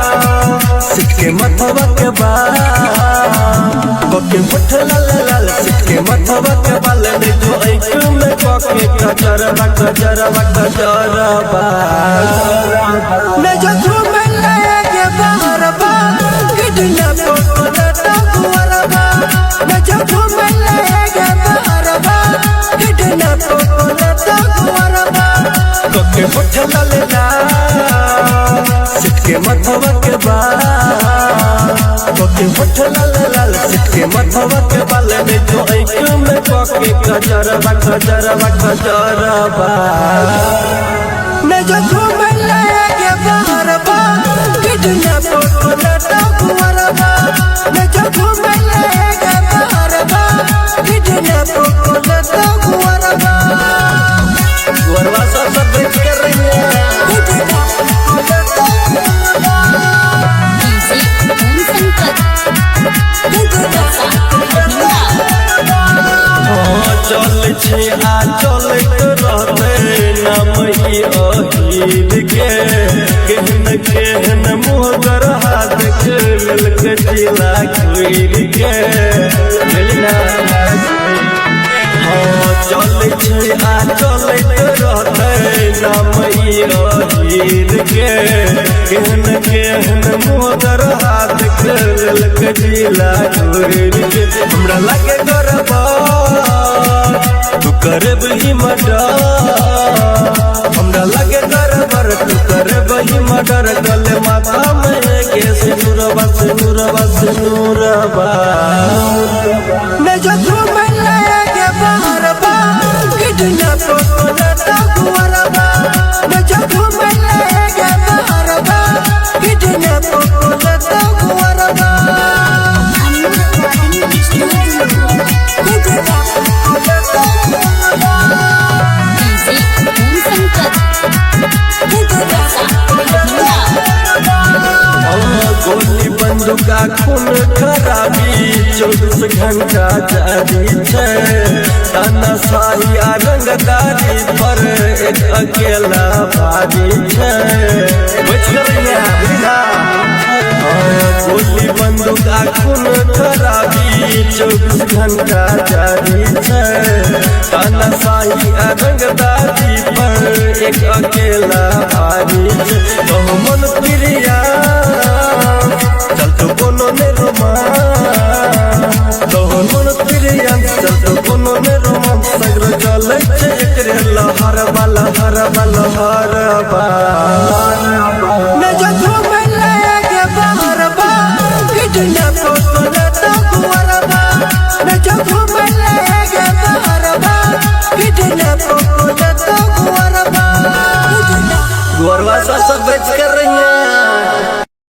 सिक्के मथवा के बाल कोके मुठ लाल लाल सिक्के मथवा के बाल ने जो एक में कोके कजरवा कजरवा कजरवा मैं जो घूमे लगे बाहर बा किडना पोकोला टकुरवा मैं जो घूमे लगे बाहर बा किडना पोकोला टकुरवा कोके मुठ लाल लाल सिक्के मथवा के बाल कोके मुठ लाल लाल सिक्के मथवा के बाल ने जो एक में कोके कजरवा कजरवा कजरवा मैं जो घूमे लगे बाहर बा किडना पोकोला टकुरवा मैं जो घूमे लगे बाहर बा किडना पोकोला टकुरवा गुरवा सब देख कर रही है चल छे आ चलत रहते नाम ही अहीर के केहन केहन मुहगर हाथ के मिलक जिला खुर के मिलना चल छे आ चलत रहते नाम ही अहीर के केहन केहन मुहगर हाथ के मिलक जिला खुर के हमरा लगे गरबा तू करब ही मर्डर हमरा लगे गरबर तू करब ही मर्डर गले माथा में के सिनुरवा सिनुरवा सिनुरवा मैं जो घूमे लगे बाहर बा किडना पोकोला टकुरवा मैं जो घूमे लगे बाहर बा किडना पोकोला टकुरवा गोली बंदूका खून खराबी 24 घंटा जारी है ताना शाही आ रंगदारी पर एक अकेला भारी है गोली बंदूका खून खराबी 24 घंटा जारी है ताना शाही आ रंगदारी पर एक अकेला भारी है तो मन प्रिया चल तो कोनो ने रोमा तो मन प्रिया चल तो कोनो ने रोमा सगर चले छे एकरे लहर वाला हर वाला हर बा मैं जो घूमे लगे बाहर बा किडना पोकोला टकुरवा मैं जो घूमे